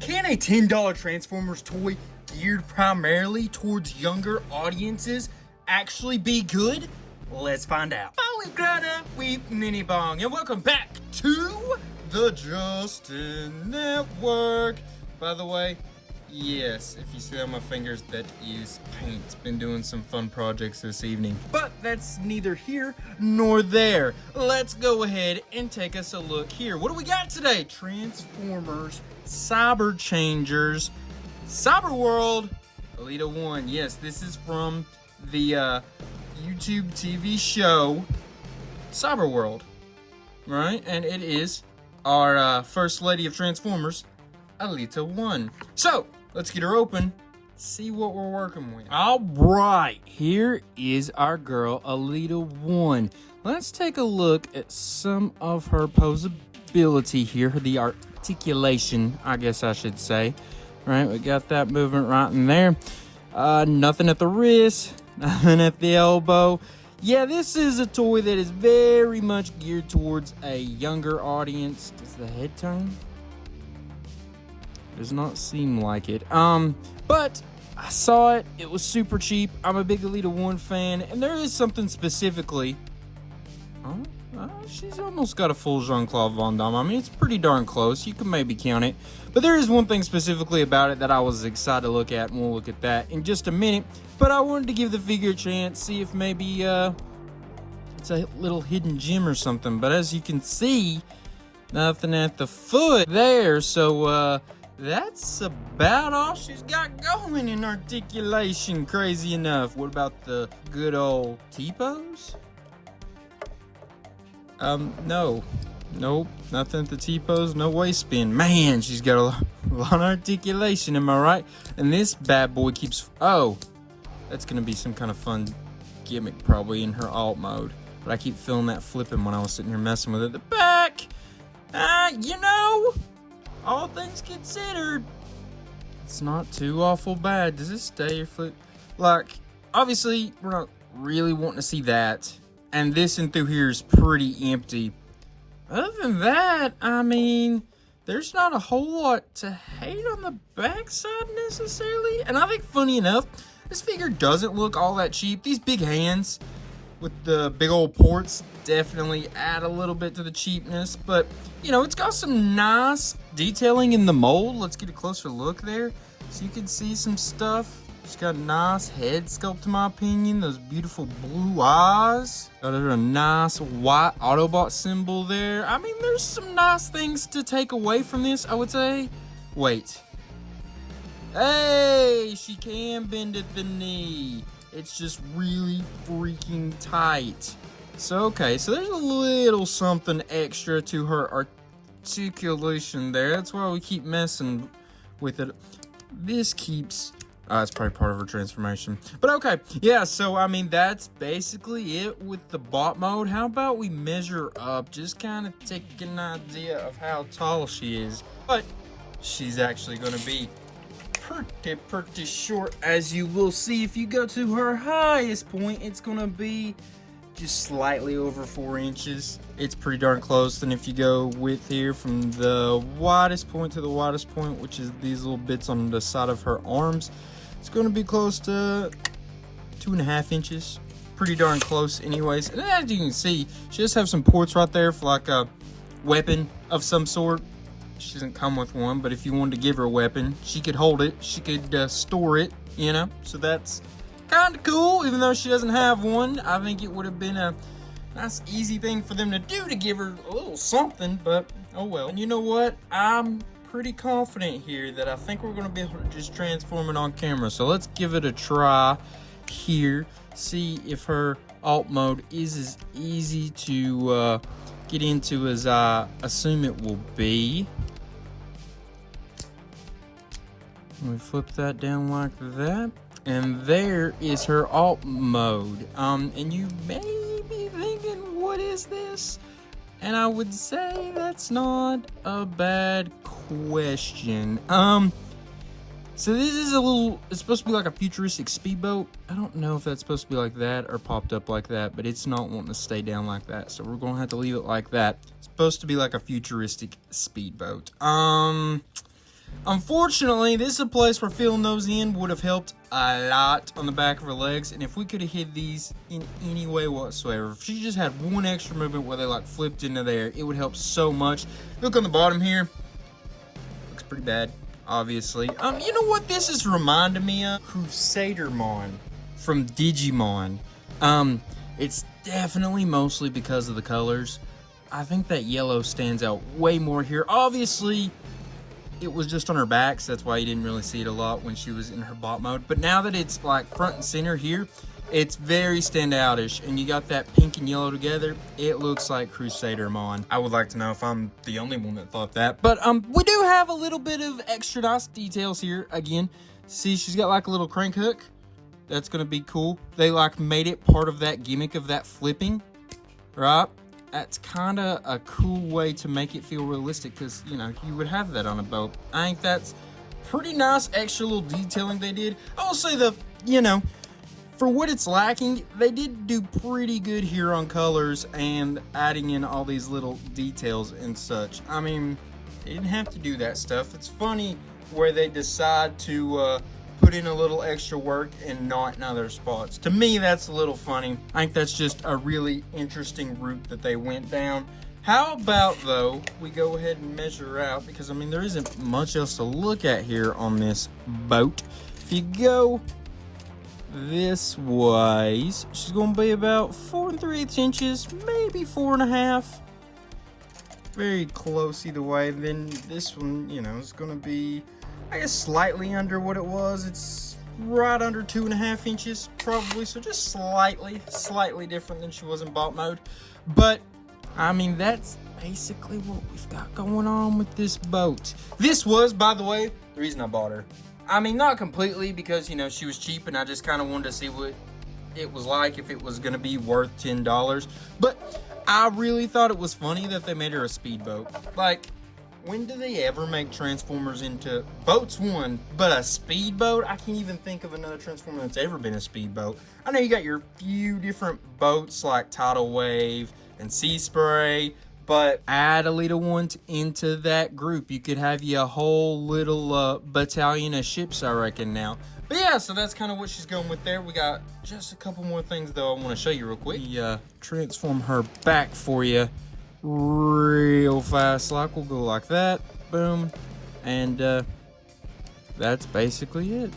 Can a $10 Transformers toy geared primarily towards younger audiences actually be good? Let's find out. Holy Grana, Weep Mini Bong, and welcome back to the Justin Network. By the way, yes, if you see on my fingers, that is paint. Been doing some fun projects this evening, but that's neither here nor there. Let's go ahead and take us a look here. What do we got today? Transformers, Cyber Changers, CYBERWORLD, Elita-1. Yes, this is from the YouTube TV show CYBERWORLD, right? And it is our First Lady of Transformers, Elita-1. So, let's get her open, see what we're working with. All right, here is our girl, Elita-1. Let's take a look at some of her posability here, the articulation, I guess I should say. Right, we got that movement right in there. Nothing at the wrist, nothing at the elbow. Yeah, this is a toy that is very much geared towards a younger audience. Does the head turn? Does not seem like it. But I saw it. It was super cheap. I'm a big Elita-1 fan, and there is something specifically. She's almost got a full Jean-Claude Van Damme. I mean, it's pretty darn close. You can maybe count it. But there is one thing specifically about it that I was excited to look at, and we'll look at that in just a minute. But I wanted to give the figure a chance, see if maybe it's a little hidden gem or something. But as you can see, nothing at the foot there. So, that's about all she's got going in articulation, crazy enough. What about the good old T-pose? No. Nope, nothing at the T-pose, no waist spin. Man, she's got a lot of articulation, am I right? And this bad boy keeps... Oh, that's going to be some kind of fun gimmick probably in her alt mode. But I keep feeling that flipping when I was sitting here messing with it. The back! You know... All things considered, it's not too awful bad. Does it stay or flip? Like, obviously, we're not really wanting to see that. And this in through here is pretty empty. Other than that, I mean, there's not a whole lot to hate on the backside necessarily. And I think, funny enough, this figure doesn't look all that cheap. These big hands with the big old ports definitely add a little bit to the cheapness, but you know, it's got some nice detailing in the mold. Let's get a closer look there so you can see some stuff. She's got a nice head sculpt in my opinion, those beautiful blue eyes. Got a nice white Autobot symbol there. I mean, there's some nice things to take away from this, I would say. Wait. Hey, she can bend at the knee. It's just really freaking tight. So, okay, so there's a little something extra to her articulation there. That's why we keep messing with it. This keeps... it's probably part of her transformation. But okay, yeah, so, I mean, that's basically it with the bot mode. How about we measure up? Just kind of take an idea of how tall she is. But she's actually going to be pretty short, as you will see. If you go to her highest point, it's gonna be just slightly over 4 inches. It's pretty darn close. And if you go width here from the widest point to the widest point, which is these little bits on the side of her arms, it's gonna be close to 2.5 inches. Pretty darn close anyways. And as you can see, she does have some ports right there for like a weapon of some sort. She doesn't come with one, but if you wanted to give her a weapon, she could hold it. She could store it, you know? So that's kind of cool, even though she doesn't have one. I think it would have been a nice, easy thing for them to do to give her a little something, but oh well. And you know what? I'm pretty confident here that I think we're going to be able to just transform it on camera. So let's give it a try here. See if her alt mode is as easy to get into as I assume it will be. We flip that down like that, and there is her alt mode. And you may be thinking, what is this? And I would say that's not a bad question. So this is it's supposed to be like a futuristic speedboat. I don't know if that's supposed to be like that or popped up like that, but it's not wanting to stay down like that. So we're gonna have to leave it like that. It's supposed to be like a futuristic speedboat. Unfortunately, this is a place where filling those in would have helped a lot on the back of her legs, and if we could have hid these in any way whatsoever, if she just had one extra movement where they like flipped into there, it would help so much. Look on the bottom here. Looks pretty bad, obviously. You know what this is reminding me of? CrusaderMon from Digimon. It's definitely mostly because of the colors. I think that yellow stands out way more here. Obviously, it was just on her back, so that's why you didn't really see it a lot when she was in her bot mode. But now that it's like front and center here, it's very standoutish, and you got that pink and yellow together, it looks like CrusaderMon. I would like to know if I'm the only one that thought that. But we do have a little bit of extra nice details here. Again, see, she's got like a little crank hook. That's gonna be cool. They like made it part of that gimmick of that flipping, right? That's kind of a cool way to make it feel realistic, because, you know, you would have that on a boat. I think that's pretty nice extra little detailing they did. I will say you know, for what it's lacking, they did do pretty good here on colors and adding in all these little details and such. I mean, they didn't have to do that stuff. It's funny where they decide to put in a little extra work and not in other spots. To me, that's a little funny. I think that's just a really interesting route that they went down. How about, though, we go ahead and measure out, because, I mean, there isn't much else to look at here on this boat. If you go this way, she's going to be about 4 3/8 inches, maybe 4 1/2. Very close either way. Then this one, you know, is going to be, I guess, slightly under what it was. It's right under 2 1/2 inches, probably. So just slightly different than she was in bot mode. But, I mean, that's basically what we've got going on with this boat. This was, by the way, the reason I bought her. I mean, not completely, because, you know, she was cheap and I just kind of wanted to see what it was like, if it was going to be worth $10. But I really thought it was funny that they made her a speedboat. Like, when do they ever make Transformers into boats? One, but a speedboat? I can't even think of another Transformer that's ever been a speedboat. I know you got your few different boats like Tidal Wave and Sea Spray, but add Elita-1 into that group. You could have you a whole little battalion of ships, I reckon, now. But yeah, so that's kind of what she's going with there. We got just a couple more things, though, I want to show you real quick. Transform her back for you real fast. Like, we'll go like that. Boom. And that's basically it.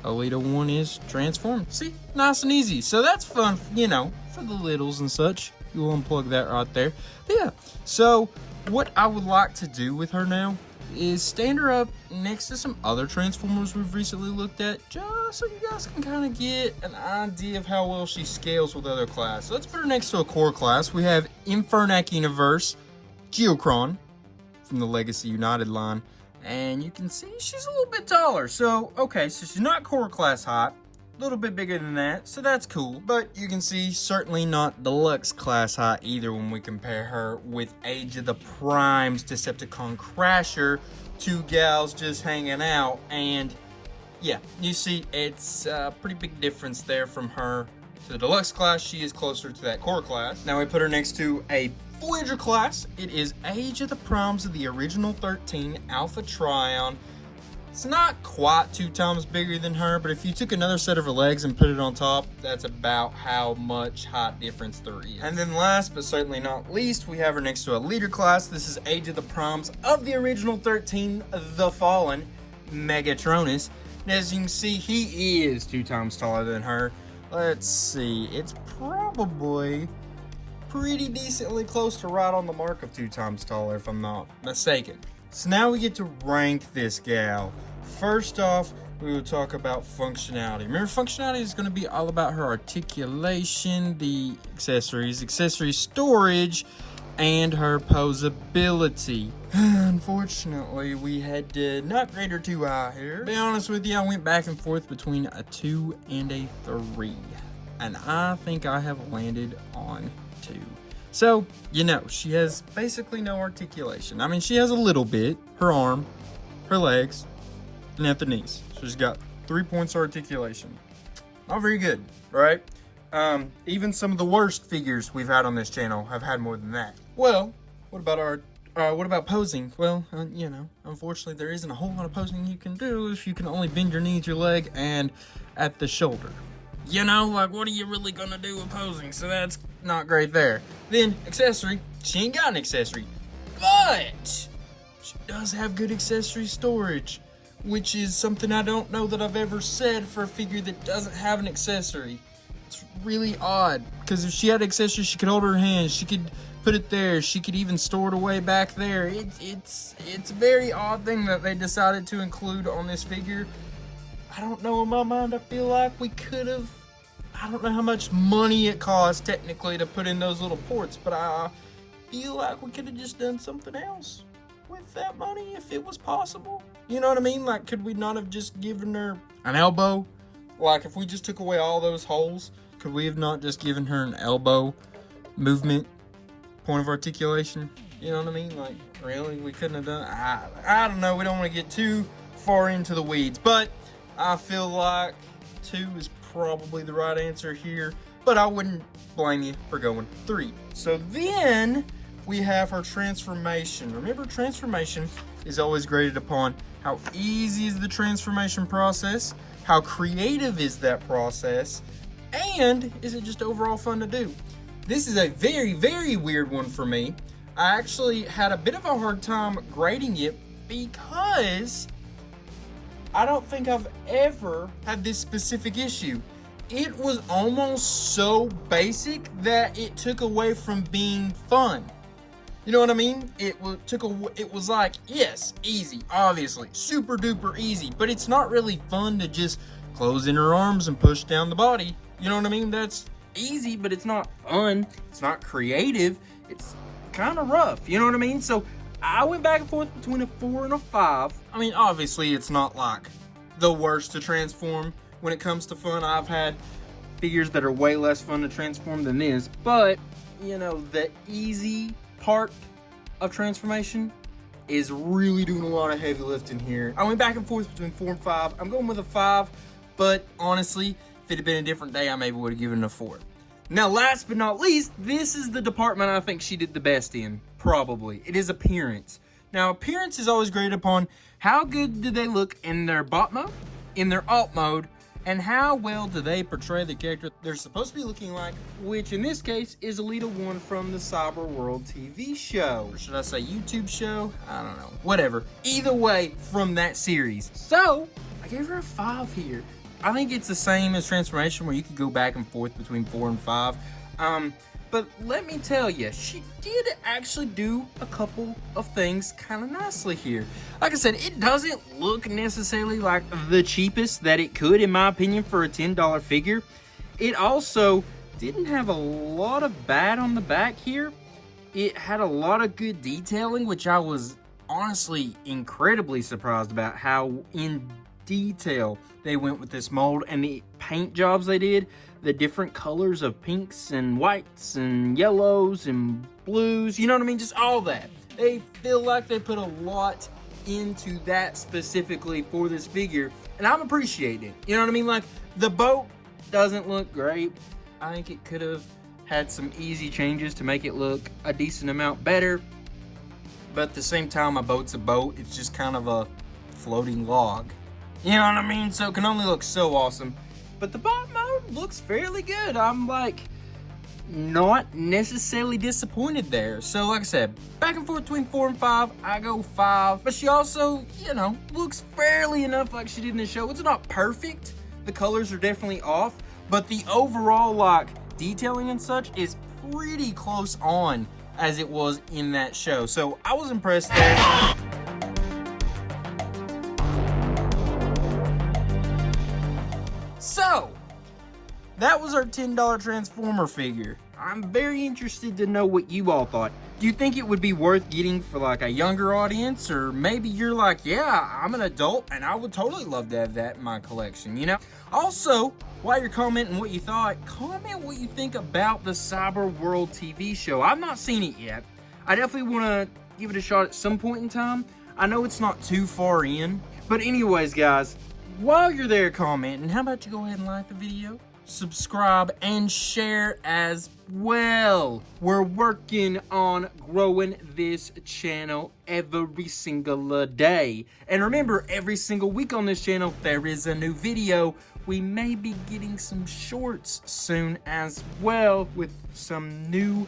Elita-1 is transformed. See? Nice and easy. So that's fun, you know, for the littles and such. You'll unplug that right there. But yeah, so what I would like to do with her now is stand her up next to some other Transformers we've recently looked at, just so you guys can kind of get an idea of how well she scales with other class. So let's put her next to a core class. We have Infernac Universe Geocron from the Legacy United line, and you can see she's a little bit taller. So, okay, so she's not core class height. A little bit bigger than that, so that's cool. But you can see certainly not deluxe class height either when we compare her with Age of the Primes Decepticon Crasher, two gals just hanging out. And yeah, you see it's a pretty big difference there from her to the deluxe class. She is closer to that core class. Now we put her next to a Voyager class. It is Age of the Primes of the original 13 Alpha Trion. It's not quite 2 times bigger than her, but if you took another set of her legs and put it on top, that's about how much height difference there is. And then last, but certainly not least, we have her next to a leader class. This is Age of the Primes of the original 13, The Fallen, Megatronus. And as you can see, he is 2 times taller than her. Let's see, it's probably pretty decently close to right on the mark of 2 times taller, if I'm not mistaken. So now we get to rank this gal. First off, we will talk about functionality. Remember, functionality is going to be all about her articulation, the accessories storage, and her posability. Unfortunately, we had to not grade her too high here. To be honest with you, I went back and forth between a 2 and a 3. And I think I have landed on 2. So, you know, she has basically no articulation. I mean, she has a little bit. Her arm, her legs, and at the knees. So she's got 3 points of articulation. Not very good, right? Even some of the worst figures we've had on this channel have had more than that. Well, what about our What about posing? Well, you know, unfortunately there isn't a whole lot of posing you can do if you can only bend your knees, your leg, and at the shoulder. You know, like, what are you really gonna do with posing? So that's not great there. Then, accessory. She ain't got an accessory. But she does have good accessory storage, which is something I don't know that I've ever said for a figure that doesn't have an accessory. It's really odd, because if she had accessories, she could hold her hand, she could put it there, she could even store it away back there. It's a very odd thing that they decided to include on this figure. I don't know, in my mind, I feel like we could have, I don't know how much money it costs technically to put in those little ports, but I feel like we could have just done something else with that money if it was possible. You know what I mean? Like, could we not have just given her an elbow? Like, if we just took away all those holes, could we have not just given her an elbow movement, point of articulation? You know what I mean? Like, really? We couldn't have done, I don't know. We don't want to get too far into the weeds, but I feel like 2 is probably the right answer here, but I wouldn't blame you for going 3. So then we have her transformation. Remember, transformation is always graded upon how easy is the transformation process, how creative is that process, and is it just overall fun to do? This is a very, very weird one for me. I actually had a bit of a hard time grading it because I don't think I've ever had this specific issue. It was almost so basic that it took away from being fun. You know what I mean? It was like, yes, easy, obviously, super duper easy, but it's not really fun to just close in her arms and push down the body. You know what I mean? That's easy, but it's not fun. It's not creative. It's kind of rough. You know what I mean? So I went back and forth between a 4 and a 5. I mean, obviously, it's not like the worst to transform when it comes to fun. I've had figures that are way less fun to transform than this, but, you know, the easy part of transformation is really doing a lot of heavy lifting here. I went back and forth between 4 and 5. I'm going with a 5, but honestly, if it had been a different day, I maybe would have given it a 4. Now, last but not least, this is the department I think she did the best in, probably. It is appearance. Now, appearance is always graded upon how good do they look in their bot mode, in their alt mode, and how well do they portray the character they're supposed to be looking like, which in this case is Elita-1 from the CYBERWORLD TV show. Or should I say YouTube show? I don't know. Whatever. Either way, from that series. So, I gave her a 5 here. I think it's the same as Transformation, where you could go back and forth between 4 and 5. But let me tell you, she did actually do a couple of things kind of nicely here. Like I said, it doesn't look necessarily like the cheapest that it could, in my opinion, for a $10 figure. It also didn't have a lot of bad on the back here. It had a lot of good detailing, which I was honestly incredibly surprised about how in detail they went with this mold, and the paint jobs they did, the different colors of pinks and whites and yellows and blues, you know what I mean? Just all that. They feel like they put a lot into that specifically for this figure, and I'm appreciating it. You know what I mean? Like, the boat doesn't look great. I think it could have had some easy changes to make it look a decent amount better, but at the same time, a boat's a boat. It's just kind of a floating log. You know what I mean? So it can only look so awesome. But the bot mode looks fairly good. I'm like not necessarily disappointed there. So like I said, back and forth between 4 and 5. I go 5. But she also, you know, looks fairly enough like she did in the show. It's not perfect. The colors are definitely off. But the overall like detailing and such is pretty close on as it was in that show. So I was impressed there. So, that was our $10 Transformer figure. I'm very interested to know what you all thought. Do you think it would be worth getting for like a younger audience? Or maybe you're like, yeah, I'm an adult and I would totally love to have that in my collection, you know? Also, while you're commenting what you thought, comment what you think about the CYBERWORLD TV show. I've not seen it yet. I definitely want to give it a shot at some point in time. I know it's not too far in. But anyways, guys, while you're there commenting, how about you go ahead and like the video? subscribe, and share as well. We're working on growing this channel every single day. And remember, every single week on this channel, there is a new video. We may be getting some shorts soon as well with some new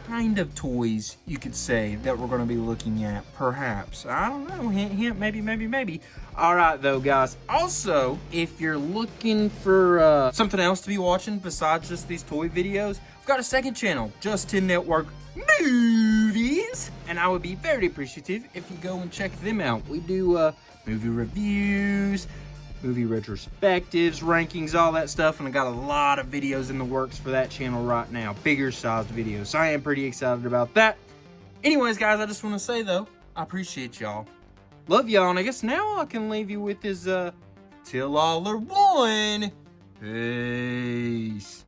kind of toys, you could say, that we're going to be looking at, perhaps. I don't know, hint, hint, maybe. All right, though, guys. Also, if you're looking for something else to be watching besides just these toy videos, I've got a second channel, Justin Network Movies, and I would be very appreciative if you go and check them out. We do movie reviews, movie retrospectives, rankings, all that stuff, and I got a lot of videos in the works for that channel right now, bigger sized videos, so I am pretty excited about that. Anyways, guys, I just want to say, though, I appreciate y'all. Love y'all, and I guess now all I can leave you with is, till all are one. Peace.